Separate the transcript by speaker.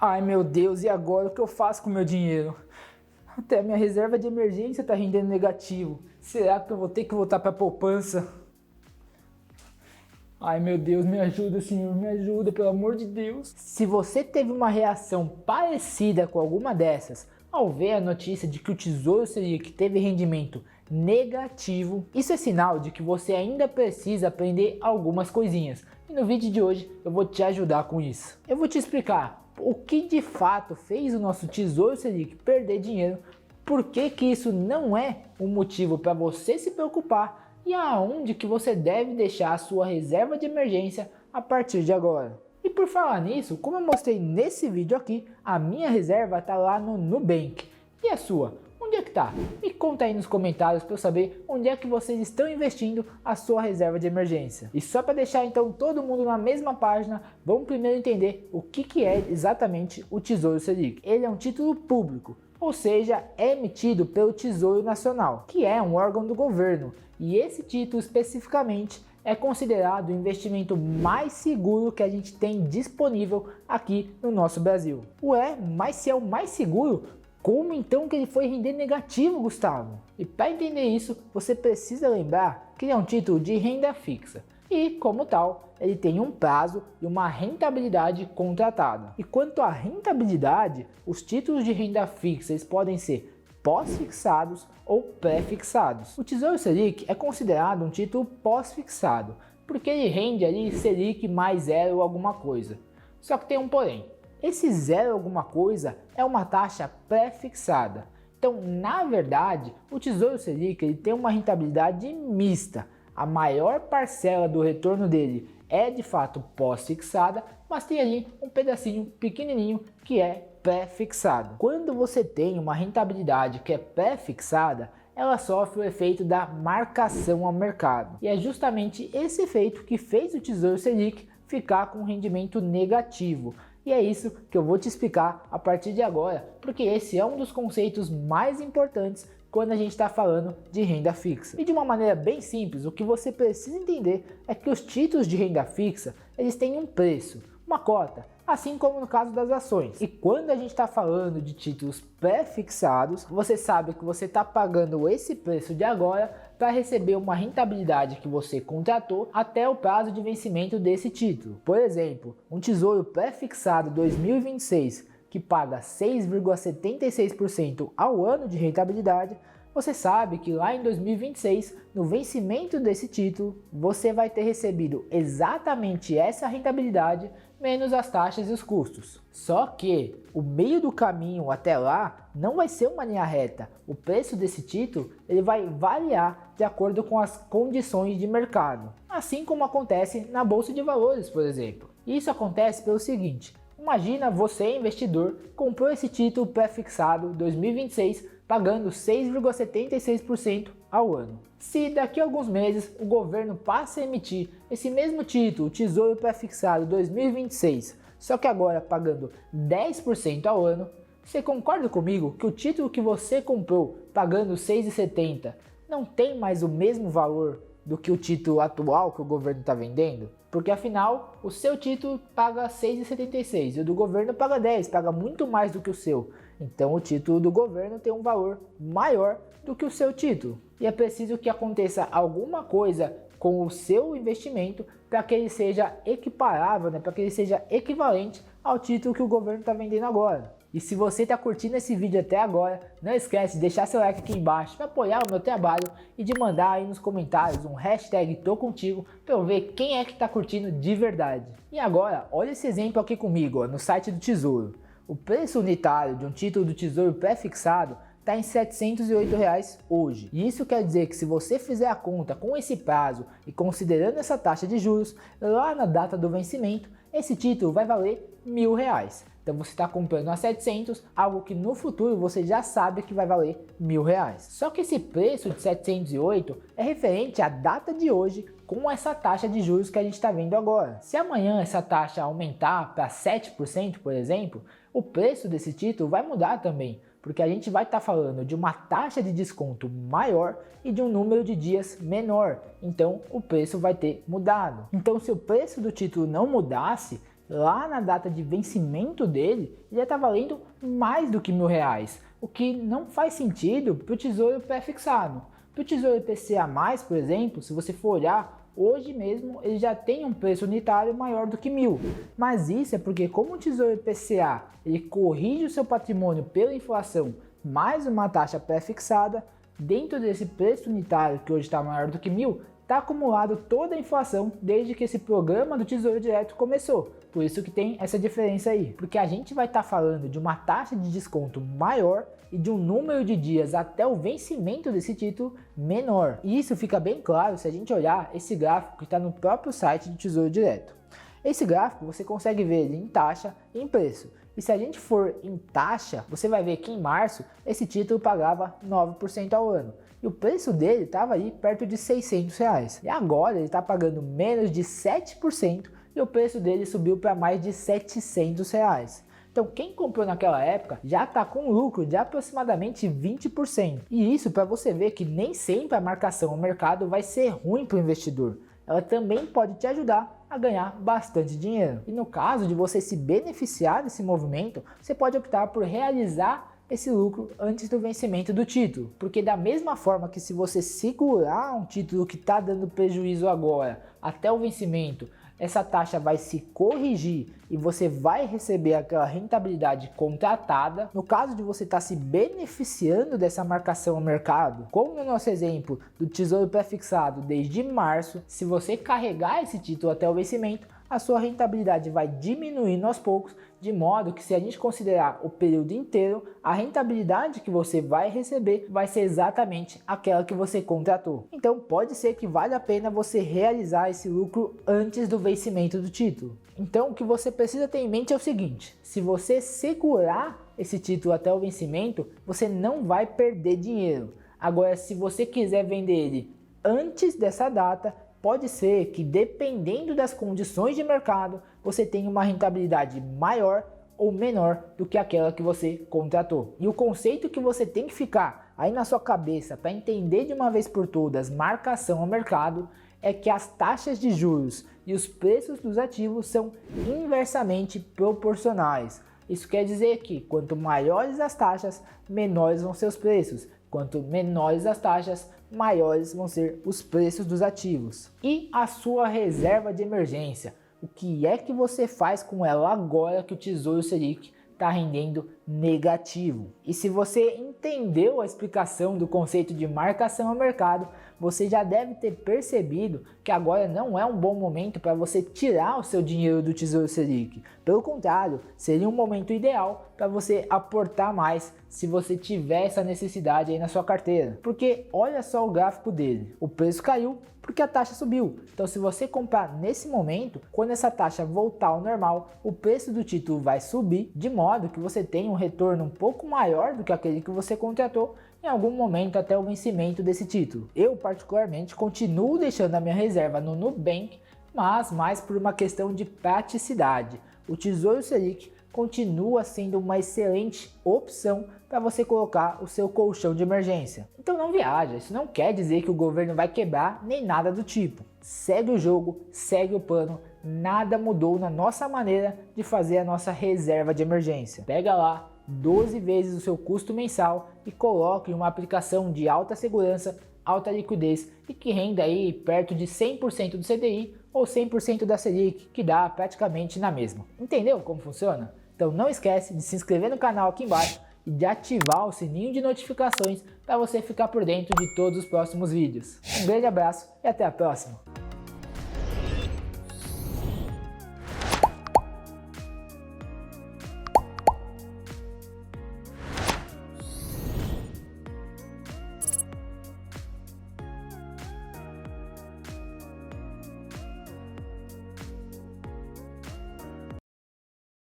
Speaker 1: Ai meu Deus, e agora o que eu faço com o meu dinheiro? Até a minha reserva de emergência está rendendo negativo. Será que eu vou ter que voltar para a poupança? Ai meu Deus, me ajuda, Senhor, me ajuda, pelo amor de Deus. Se você teve uma reação parecida com alguma dessas ao ver a notícia de que o Tesouro Selic teve rendimento negativo, isso é sinal de que você ainda precisa aprender algumas coisinhas. E no vídeo de hoje eu vou te ajudar com isso. Eu vou te explicar o que de fato fez o nosso Tesouro Selic perder dinheiro, por que isso não é um motivo para você se preocupar e aonde que você deve deixar a sua reserva de emergência a partir de agora. E por falar nisso, como eu mostrei nesse vídeo aqui, a minha reserva está lá no Nubank. E a sua? Onde é que tá? Me conta aí nos comentários para eu saber onde é que vocês estão investindo a sua reserva de emergência. E só para deixar então todo mundo na mesma página, vamos primeiro entender o que é exatamente o Tesouro Selic. Ele é um título público, ou seja, é emitido pelo Tesouro Nacional, que é um órgão do governo. E esse título especificamente é considerado o investimento mais seguro que a gente tem disponível aqui no nosso Brasil. Ué, mas se é o mais seguro, como então que ele foi render negativo, Gustavo? E para entender isso, você precisa lembrar que ele é um título de renda fixa. E, como tal, ele tem um prazo e uma rentabilidade contratada. E quanto à rentabilidade, os títulos de renda fixa eles podem ser pós-fixados ou pré-fixados. O Tesouro Selic é considerado um título pós-fixado, porque ele rende ali Selic mais zero alguma coisa. Só que tem um porém. Esse zero alguma coisa é uma taxa pré-fixada. Então, na verdade, o Tesouro Selic ele tem uma rentabilidade mista. A maior parcela do retorno dele é de fato pós-fixada, mas tem ali um pedacinho pequenininho que é pré-fixado. Quando você tem uma rentabilidade que é pré-fixada, ela sofre o efeito da marcação ao mercado. E é justamente esse efeito que fez o Tesouro Selic ficar com um rendimento negativo. E é isso que eu vou te explicar a partir de agora, porque esse é um dos conceitos mais importantes quando a gente está falando de renda fixa. E de uma maneira bem simples, o que você precisa entender é que os títulos de renda fixa, eles têm um preço, uma cota, assim como no caso das ações. E quando a gente está falando de títulos pré-fixados, você sabe que você está pagando esse preço de agora para receber uma rentabilidade que você contratou até o prazo de vencimento desse título. Por exemplo, um tesouro pré-fixado 2026 que paga 6,76% ao ano de rentabilidade, você sabe que lá em 2026, no vencimento desse título, você vai ter recebido exatamente essa rentabilidade menos as taxas e os custos. Só que o meio do caminho até lá não vai ser uma linha reta. O preço desse título ele vai variar de acordo com as condições de mercado, assim como acontece na Bolsa de Valores, por exemplo. Isso acontece pelo seguinte: imagina você, investidor, comprou esse título pré-fixado 2026 pagando 6,76% ao ano. Se daqui a alguns meses o governo passa a emitir esse mesmo título, Tesouro Pré-fixado 2026, só que agora pagando 10% ao ano, você concorda comigo que o título que você comprou pagando 6,70 não tem mais o mesmo valor do que o título atual que o governo está vendendo? Porque afinal, o seu título paga 6,76 e o do governo paga 10, paga muito mais do que o seu. Então o título do governo tem um valor maior do que o seu título. E é preciso que aconteça alguma coisa com o seu investimento para que ele seja equiparável, para que ele seja equivalente ao título que o governo está vendendo agora. E se você está curtindo esse vídeo até agora, não esquece de deixar seu like aqui embaixo para apoiar o meu trabalho e de mandar aí nos comentários um hashtag tô contigo para eu ver quem é que está curtindo de verdade. E agora, olha esse exemplo aqui comigo, no site do Tesouro. O preço unitário de um título do Tesouro pré-fixado está em R$ 708 hoje. E isso quer dizer que se você fizer a conta com esse prazo e considerando essa taxa de juros, lá na data do vencimento, esse título vai valer R$1.000. Então você está comprando a 700, algo que no futuro você já sabe que vai valer R$1.000. Só que esse preço de 708 é referente à data de hoje com essa taxa de juros que a gente está vendo agora. Se amanhã essa taxa aumentar para 7%, por exemplo, o preço desse título vai mudar também, porque a gente vai estar falando de uma taxa de desconto maior e de um número de dias menor, então o preço vai ter mudado. Então se o preço do título não mudasse, lá na data de vencimento dele, ele já está valendo mais do que R$1.000, o que não faz sentido para o Tesouro Pré-fixado. Para o Tesouro IPCA+, por exemplo, se você for olhar, hoje mesmo ele já tem um preço unitário maior do que 1.000, mas isso é porque como o Tesouro IPCA ele corrige o seu patrimônio pela inflação mais uma taxa pré-fixada, dentro desse preço unitário que hoje está maior do que 1.000, está acumulado toda a inflação desde que esse programa do Tesouro Direto começou. Por isso que tem essa diferença aí, porque a gente vai estar falando de uma taxa de desconto maior e de um número de dias até o vencimento desse título menor. E isso fica bem claro se a gente olhar esse gráfico que está no próprio site do Tesouro Direto. Esse gráfico você consegue ver ele em taxa e em preço. E se a gente for em taxa, você vai ver que em março esse título pagava 9% ao ano. E o preço dele estava aí perto de R$600. E agora ele está pagando menos de 7% e o preço dele subiu para mais de R$700. Então quem comprou naquela época já está com um lucro de aproximadamente 20%. E isso para você ver que nem sempre a marcação ao mercado vai ser ruim para o investidor. Ela também pode te ajudar a ganhar bastante dinheiro. E no caso de você se beneficiar desse movimento, você pode optar por realizar esse lucro antes do vencimento do título. Porque da mesma forma que se você segurar um título que está dando prejuízo agora até o vencimento, essa taxa vai se corrigir e você vai receber aquela rentabilidade contratada. No caso de você estar se beneficiando dessa marcação ao mercado, como no nosso exemplo do Tesouro Pré-fixado desde março, se você carregar esse título até o vencimento, a sua rentabilidade vai diminuindo aos poucos, de modo que se a gente considerar o período inteiro, a rentabilidade que você vai receber vai ser exatamente aquela que você contratou. Então pode ser que valha a pena você realizar esse lucro antes do vencimento do título. Então o que você precisa ter em mente é o seguinte: se você segurar esse título até o vencimento, você não vai perder dinheiro. Agora, se você quiser vender ele antes dessa data, pode ser que, dependendo das condições de mercado, você tenha uma rentabilidade maior ou menor do que aquela que você contratou. E o conceito que você tem que ficar aí na sua cabeça para entender de uma vez por todas marcação ao mercado é que as taxas de juros e os preços dos ativos são inversamente proporcionais. Isso quer dizer que quanto maiores as taxas, menores vão ser os preços. Quanto menores as taxas, maiores vão ser os preços dos ativos. E a sua reserva de emergência? O que é que você faz com ela agora que o Tesouro Selic está rendendo negativo? E se você entendeu a explicação do conceito de marcação ao mercado, você já deve ter percebido que agora não é um bom momento para você tirar o seu dinheiro do Tesouro Selic. Pelo contrário, seria um momento ideal para você aportar mais se você tiver essa necessidade aí na sua carteira. Porque olha só o gráfico dele, o preço caiu porque a taxa subiu. Então se você comprar nesse momento, quando essa taxa voltar ao normal, o preço do título vai subir, de modo que você tenha um retorno um pouco maior do que aquele que você contratou em algum momento até o vencimento desse título. Eu particularmente continuo deixando a minha reserva no Nubank, mas mais por uma questão de praticidade. O Tesouro Selic continua sendo uma excelente opção para você colocar o seu colchão de emergência. Então não viaja, isso não quer dizer que o governo vai quebrar nem nada do tipo. Segue o jogo, segue o plano, nada mudou na nossa maneira de fazer a nossa reserva de emergência. Pega lá 12 vezes o seu custo mensal e coloque em uma aplicação de alta segurança, alta liquidez e que renda aí perto de 100% do CDI ou 100% da Selic, que dá praticamente na mesma. Entendeu como funciona? Então não esquece de se inscrever no canal aqui embaixo e de ativar o sininho de notificações para você ficar por dentro de todos os próximos vídeos. Um grande abraço e até a próxima!